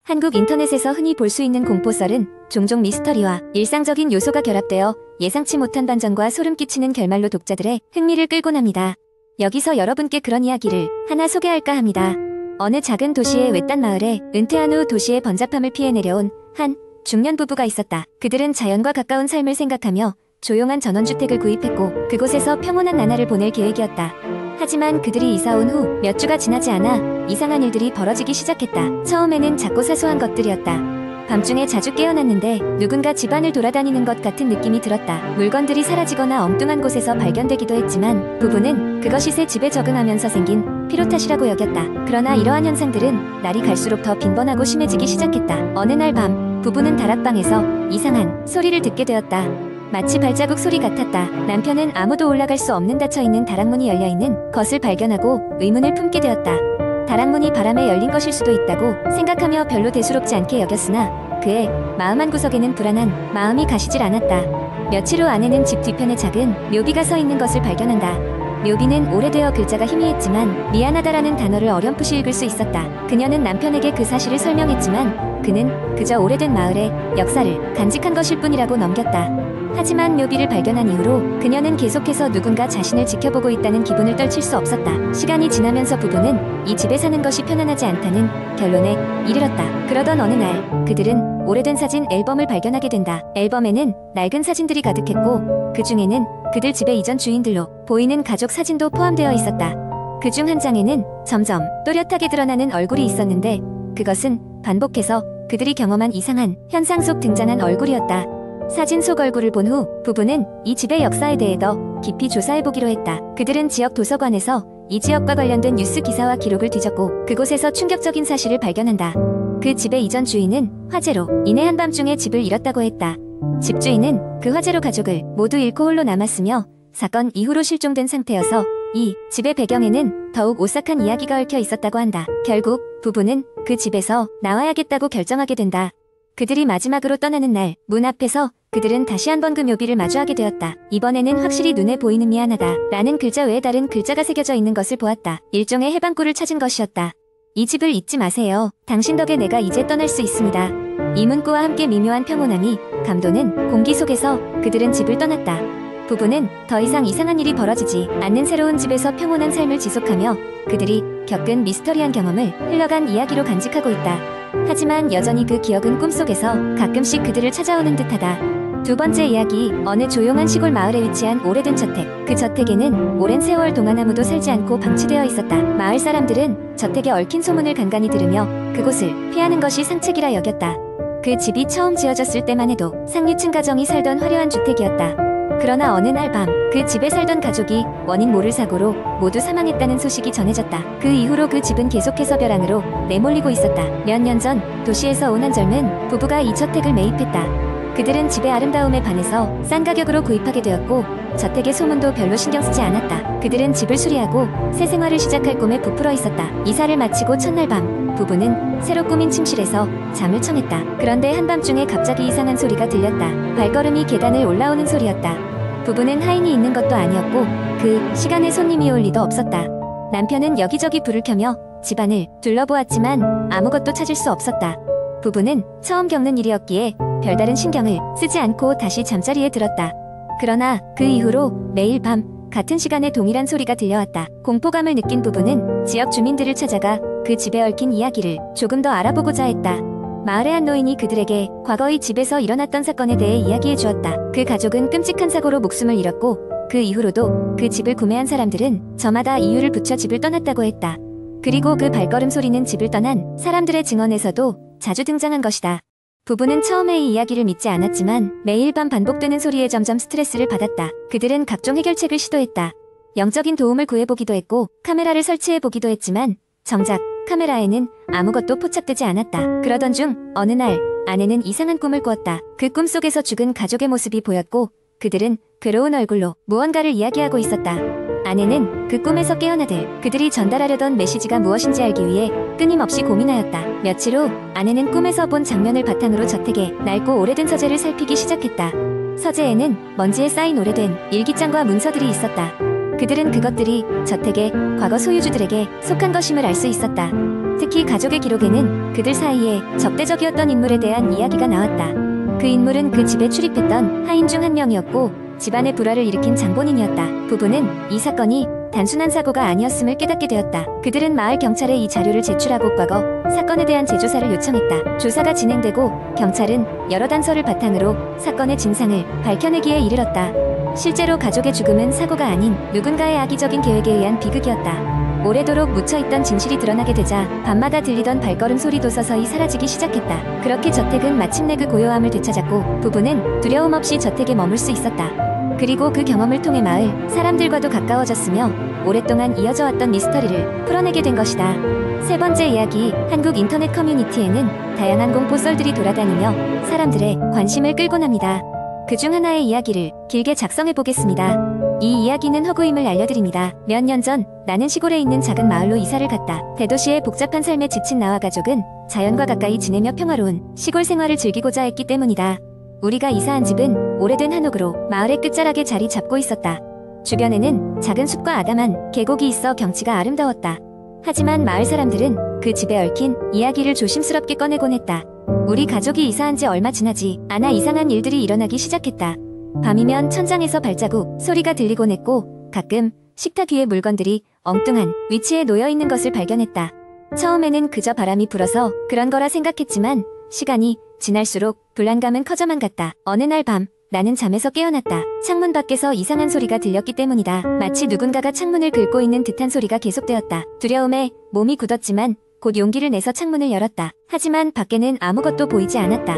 한국 인터넷에서 흔히 볼 수 있는 공포썰은 종종 미스터리와 일상적인 요소가 결합되어 예상치 못한 반전과 소름 끼치는 결말로 독자들의 흥미를 끌곤 합니다. 여기서 여러분께 그런 이야기를 하나 소개할까 합니다. 어느 작은 도시의 외딴 마을에 은퇴한 후 도시의 번잡함을 피해 내려온 한 중년 부부가 있었다. 그들은 자연과 가까운 삶을 생각하며 조용한 전원주택을 구입했고 그곳에서 평온한 나날을 보낼 계획이었다. 하지만 그들이 이사온 후 몇 주가 지나지 않아 이상한 일들이 벌어지기 시작했다. 처음에는 작고 사소한 것들이었다. 밤중에 자주 깨어났는데 누군가 집안을 돌아다니는 것 같은 느낌이 들었다. 물건들이 사라지거나 엉뚱한 곳에서 발견되기도 했지만 부부는 그것이 새 집에 적응하면서 생긴 피로 탓이라고 여겼다. 그러나 이러한 현상들은 날이 갈수록 더 빈번하고 심해지기 시작했다. 어느 날 밤 부부는 다락방에서 이상한 소리를 듣게 되었다. 마치 발자국 소리 같았다. 남편은 아무도 올라갈 수 없는 닫혀있는 다락문이 열려있는 것을 발견하고 의문을 품게 되었다. 다락문이 바람에 열린 것일 수도 있다고 생각하며 별로 대수롭지 않게 여겼으나 그의 마음 한구석에는 불안한 마음이 가시질 않았다. 며칠 후 아내는 집 뒤편에 작은 묘비가 서 있는 것을 발견한다. 묘비는 오래되어 글자가 희미했지만 미안하다라는 단어를 어렴풋이 읽을 수 있었다. 그녀는 남편에게 그 사실을 설명했지만 그는 그저 오래된 마을의 역사를 간직한 것일 뿐이라고 넘겼다. 하지만 묘비를 발견한 이후로 그녀는 계속해서 누군가 자신을 지켜보고 있다는 기분을 떨칠 수 없었다. 시간이 지나면서 부부는 이 집에 사는 것이 편안하지 않다는 결론에 이르렀다. 그러던 어느 날 그들은 오래된 사진 앨범을 발견하게 된다. 앨범에는 낡은 사진들이 가득했고 그 중에는 그들 집의 이전 주인들로 보이는 가족 사진도 포함되어 있었다. 그중 한 장에는 점점 또렷하게 드러나는 얼굴이 있었는데 그것은 반복해서 그들이 경험한 이상한 현상 속 등장한 얼굴이었다. 사진 속 얼굴을 본 후 부부는 이 집의 역사에 대해 더 깊이 조사해보기로 했다. 그들은 지역 도서관에서 이 지역과 관련된 뉴스 기사와 기록을 뒤졌고 그곳에서 충격적인 사실을 발견한다. 그 집의 이전 주인은 화재로 인해 한밤중에 집을 잃었다고 했다. 집주인은 그 화재로 가족을 모두 잃고 홀로 남았으며 사건 이후로 실종된 상태여서 이 집의 배경에는 더욱 오싹한 이야기가 얽혀 있었다고 한다. 결국 부부는 그 집에서 나와야겠다고 결정하게 된다. 그들이 마지막으로 떠나는 날 문 앞에서 그들은 다시 한번 그 묘비를 마주하게 되었다. 이번에는 확실히 눈에 보이는 미안하다 라는 글자 외에 다른 글자가 새겨져 있는 것을 보았다. 일종의 해방구를 찾은 것이었다. 이 집을 잊지 마세요. 당신 덕에 내가 이제 떠날 수 있습니다. 이 문구와 함께 미묘한 평온함이 감도는 공기 속에서 그들은 집을 떠났다. 부부는 더 이상 이상한 일이 벌어지지 않는 새로운 집에서 평온한 삶을 지속하며 그들이 겪은 미스터리한 경험을 흘러간 이야기로 간직하고 있다. 하지만 여전히 그 기억은 꿈속에서 가끔씩 그들을 찾아오는 듯하다. 두 번째 이야기, 어느 조용한 시골 마을에 위치한 오래된 저택. 그 저택에는 오랜 세월 동안 아무도 살지 않고 방치되어 있었다. 마을 사람들은 저택에 얽힌 소문을 간간히 들으며 그곳을 피하는 것이 상책이라 여겼다. 그 집이 처음 지어졌을 때만 해도 상류층 가정이 살던 화려한 주택이었다. 그러나 어느 날 밤 그 집에 살던 가족이 원인 모를 사고로 모두 사망했다는 소식이 전해졌다. 그 이후로 그 집은 계속해서 벼랑으로 내몰리고 있었다. 몇 년 전 도시에서 온 한 젊은 부부가 이 저택을 매입했다. 그들은 집의 아름다움에 반해서 싼 가격으로 구입하게 되었고 저택의 소문도 별로 신경 쓰지 않았다. 그들은 집을 수리하고 새 생활을 시작할 꿈에 부풀어 있었다. 이사를 마치고 첫날 밤 부부는 새로 꾸민 침실에서 잠을 청했다. 그런데 한밤중에 갑자기 이상한 소리가 들렸다. 발걸음이 계단을 올라오는 소리였다. 부부는 하인이 있는 것도 아니었고 그 시간에 손님이 올 리도 없었다. 남편은 여기저기 불을 켜며 집안을 둘러보았지만 아무것도 찾을 수 없었다. 부부는 처음 겪는 일이었기에 별다른 신경을 쓰지 않고 다시 잠자리에 들었다. 그러나 그 이후로 매일 밤 같은 시간에 동일한 소리가 들려왔다. 공포감을 느낀 부부는 지역 주민들을 찾아가 그 집에 얽힌 이야기를 조금 더 알아보고자 했다. 마을의 한 노인이 그들에게 과거의 집에서 일어났던 사건에 대해 이야기해 주었다. 그 가족은 끔찍한 사고로 목숨을 잃었고 그 이후로도 그 집을 구매한 사람들은 저마다 이유를 붙여 집을 떠났다고 했다. 그리고 그 발걸음 소리는 집을 떠난 사람들의 증언에서도 자주 등장한 것이다. 부부는 처음에 이 이야기를 믿지 않았지만 매일 밤 반복되는 소리에 점점 스트레스를 받았다. 그들은 각종 해결책을 시도했다. 영적인 도움을 구해보기도 했고 카메라를 설치해보기도 했지만 정작 카메라에는 아무것도 포착되지 않았다. 그러던 중 어느 날 아내는 이상한 꿈을 꾸었다. 그 꿈 속에서 죽은 가족의 모습이 보였고 그들은 괴로운 얼굴로 무언가를 이야기하고 있었다. 아내는 그 꿈에서 깨어나들 그들이 전달하려던 메시지가 무엇인지 알기 위해 끊임없이 고민하였다. 며칠 후 아내는 꿈에서 본 장면을 바탕으로 저택의 낡고 오래된 서재를 살피기 시작했다. 서재에는 먼지에 쌓인 오래된 일기장과 문서들이 있었다. 그들은 그것들이 저택의 과거 소유주들에게 속한 것임을 알 수 있었다. 특히 가족의 기록에는 그들 사이에 적대적이었던 인물에 대한 이야기가 나왔다. 그 인물은 그 집에 출입했던 하인 중 한 명이었고 집안의 불화를 일으킨 장본인이었다. 부부는 이 사건이 단순한 사고가 아니었음을 깨닫게 되었다. 그들은 마을 경찰에 이 자료를 제출하고 과거 사건에 대한 재조사를 요청했다. 조사가 진행되고 경찰은 여러 단서를 바탕으로 사건의 진상을 밝혀내기에 이르렀다. 실제로 가족의 죽음은 사고가 아닌 누군가의 악의적인 계획에 의한 비극이었다. 오래도록 묻혀있던 진실이 드러나게 되자 밤마다 들리던 발걸음 소리도 서서히 사라지기 시작했다. 그렇게 저택은 마침내 그 고요함을 되찾았고 부부는 두려움 없이 저택에 머물 수 있었다. 그리고 그 경험을 통해 마을 사람들과도 가까워졌으며 오랫동안 이어져 왔던 미스터리를 풀어내게 된 것이다. 세 번째 이야기, 한국 인터넷 커뮤니티에는 다양한 공포 썰들이 돌아다니며 사람들의 관심을 끌곤 합니다. 그중 하나의 이야기를 길게 작성해 보겠습니다. 이 이야기는 허구임을 알려드립니다. 몇 년 전 나는 시골에 있는 작은 마을로 이사를 갔다. 대도시의 복잡한 삶에 지친 나와 가족은 자연과 가까이 지내며 평화로운 시골 생활을 즐기고자 했기 때문이다. 우리가 이사한 집은 오래된 한옥으로 마을의 끝자락에 자리 잡고 있었다. 주변에는 작은 숲과 아담한 계곡이 있어 경치가 아름다웠다. 하지만 마을 사람들은 그 집에 얽힌 이야기를 조심스럽게 꺼내곤 했다. 우리 가족이 이사한 지 얼마 지나지 않아 이상한 일들이 일어나기 시작했다. 밤이면 천장에서 발자국 소리가 들리곤 했고 가끔 식탁 위에 물건들이 엉뚱한 위치에 놓여있는 것을 발견했다. 처음에는 그저 바람이 불어서 그런 거라 생각했지만 시간이 지날수록 불안감은 커져만 갔다. 어느 날 밤 나는 잠에서 깨어났다. 창문 밖에서 이상한 소리가 들렸기 때문이다. 마치 누군가가 창문을 긁고 있는 듯한 소리가 계속되었다. 두려움에 몸이 굳었지만 곧 용기를 내서 창문을 열었다. 하지만 밖에는 아무것도 보이지 않았다.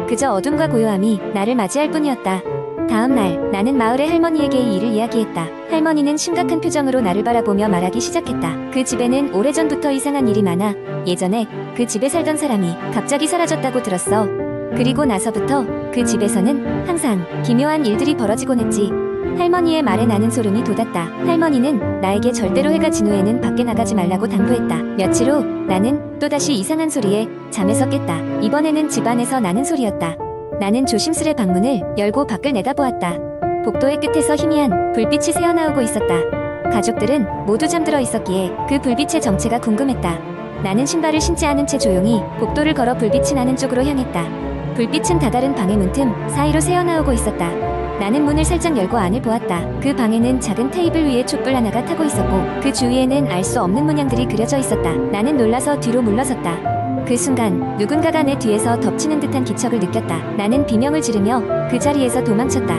그저 어둠과 고요함이 나를 맞이할 뿐이었다. 다음 날 나는 마을의 할머니에게 이 일을 이야기했다. 할머니는 심각한 표정으로 나를 바라보며 말하기 시작했다. 그 집에는 오래전부터 이상한 일이 많아 예전에 그 집에 살던 사람이 갑자기 사라졌다고 들었어. 그리고 나서부터 그 집에서는 항상 기묘한 일들이 벌어지곤 했지. 할머니의 말에 나는 소름이 돋았다. 할머니는 나에게 절대로 해가 진 후에는 밖에 나가지 말라고 당부했다. 며칠 후 나는 또다시 이상한 소리에 잠에서 깼다. 이번에는 집 안에서 나는 소리였다. 나는 조심스레 방문을 열고 밖을 내다보았다. 복도의 끝에서 희미한 불빛이 새어나오고 있었다. 가족들은 모두 잠들어 있었기에 그 불빛의 정체가 궁금했다. 나는 신발을 신지 않은 채 조용히 복도를 걸어 불빛이 나는 쪽으로 향했다. 불빛은 다다른 방의 문틈 사이로 새어나오고 있었다. 나는 문을 살짝 열고 안을 보았다. 그 방에는 작은 테이블 위에 촛불 하나가 타고 있었고 그 주위에는 알 수 없는 문양들이 그려져 있었다. 나는 놀라서 뒤로 물러섰다. 그 순간 누군가가 내 뒤에서 덮치는 듯한 기척을 느꼈다. 나는 비명을 지르며 그 자리에서 도망쳤다.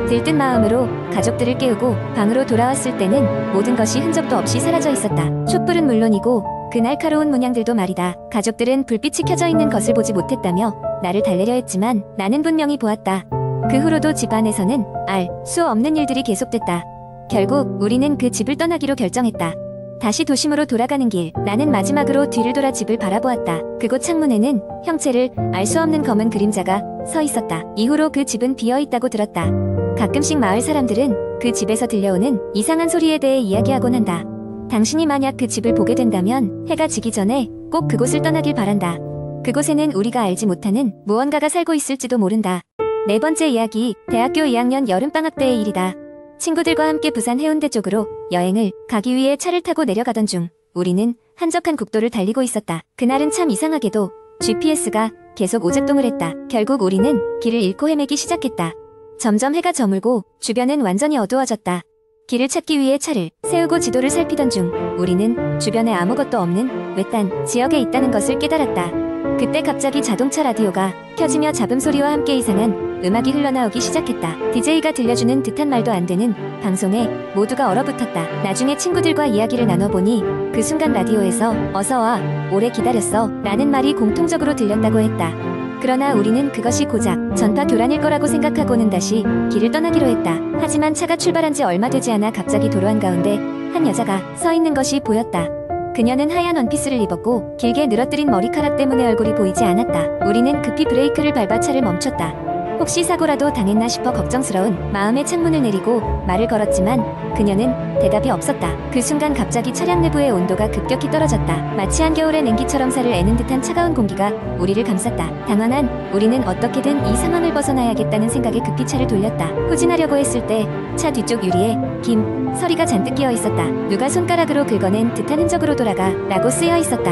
들뜬 마음으로 가족들을 깨우고 방으로 돌아왔을 때는 모든 것이 흔적도 없이 사라져 있었다. 촛불은 물론이고 그 날카로운 문양들도 말이다. 가족들은 불빛이 켜져 있는 것을 보지 못했다며 나를 달래려 했지만 나는 분명히 보았다. 그 후로도 집 안에서는 알 수 없는 일들이 계속됐다. 결국 우리는 그 집을 떠나기로 결정했다. 다시 도심으로 돌아가는 길, 나는 마지막으로 뒤를 돌아 집을 바라보았다. 그곳 창문에는 형체를 알 수 없는 검은 그림자가 서 있었다. 이후로 그 집은 비어있다고 들었다. 가끔씩 마을 사람들은 그 집에서 들려오는 이상한 소리에 대해 이야기하곤 한다. 당신이 만약 그 집을 보게 된다면 해가 지기 전에 꼭 그곳을 떠나길 바란다. 그곳에는 우리가 알지 못하는 무언가가 살고 있을지도 모른다. 네 번째 이야기, 대학교 2학년 여름방학 때의 일이다. 친구들과 함께 부산 해운대 쪽으로 여행을 가기 위해 차를 타고 내려가던 중 우리는 한적한 국도를 달리고 있었다. 그날은 참 이상하게도 GPS가 계속 오작동을 했다. 결국 우리는 길을 잃고 헤매기 시작했다. 점점 해가 저물고 주변은 완전히 어두워졌다. 길을 찾기 위해 차를 세우고 지도를 살피던 중 우리는 주변에 아무것도 없는 외딴 지역에 있다는 것을 깨달았다. 그때 갑자기 자동차 라디오가 켜지며 잡음소리와 함께 이상한 음악이 흘러나오기 시작했다. DJ가 들려주는 듯한 말도 안 되는 방송에 모두가 얼어붙었다. 나중에 친구들과 이야기를 나눠보니 그 순간 라디오에서 어서와, 오래 기다렸어 라는 말이 공통적으로 들렸다고 했다. 그러나 우리는 그것이 고작 전파 교란일 거라고 생각하고는 다시 길을 떠나기로 했다. 하지만 차가 출발한 지 얼마 되지 않아 갑자기 도로 한가운데 한 여자가 서 있는 것이 보였다. 그녀는 하얀 원피스를 입었고 길게 늘어뜨린 머리카락 때문에 얼굴이 보이지 않았다. 우리는 급히 브레이크를 밟아 차를 멈췄다. 혹시 사고라도 당했나 싶어 걱정스러운 마음에 창문을 내리고 말을 걸었지만 그녀는 대답이 없었다. 그 순간 갑자기 차량 내부의 온도가 급격히 떨어졌다. 마치 한겨울의 냉기처럼 살을 애는 듯한 차가운 공기가 우리를 감쌌다. 당황한 우리는 어떻게든 이 상황을 벗어나야겠다는 생각에 급히 차를 돌렸다. 후진하려고 했을 때 차 뒤쪽 유리에 김 서리가 잔뜩 끼어 있었다. 누가 손가락으로 긁어낸 듯한 흔적으로 돌아가 라고 쓰여 있었다.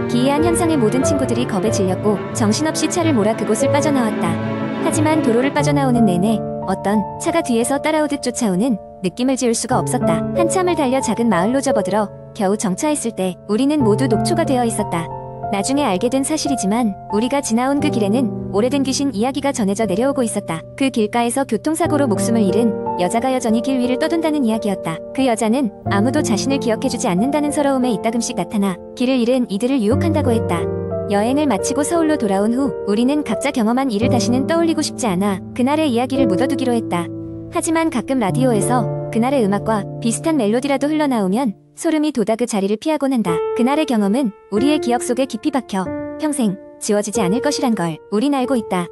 기이한 현상에 모든 친구들이 겁에 질렸고 정신없이 차를 몰아 그곳을 빠져나왔다. 하지만 도로를 빠져나오는 내내 어떤 차가 뒤에서 따라오듯 쫓아오는 느낌을 지울 수가 없었다. 한참을 달려 작은 마을로 접어들어 겨우 정차했을 때 우리는 모두 녹초가 되어 있었다. 나중에 알게 된 사실이지만 우리가 지나온 그 길에는 오래된 귀신 이야기가 전해져 내려오고 있었다. 그 길가에서 교통사고로 목숨을 잃은 여자가 여전히 길 위를 떠돈다는 이야기였다. 그 여자는 아무도 자신을 기억해주지 않는다는 서러움에 이따금씩 나타나 길을 잃은 이들을 유혹한다고 했다. 여행을 마치고 서울로 돌아온 후 우리는 각자 경험한 일을 다시는 떠올리고 싶지 않아 그날의 이야기를 묻어두기로 했다. 하지만 가끔 라디오에서 그날의 음악과 비슷한 멜로디라도 흘러나오면 소름이 돋아 그 자리를 피하곤 한다. 그날의 경험은 우리의 기억 속에 깊이 박혀 평생 지워지지 않을 것이란 걸 우린 알고 있다.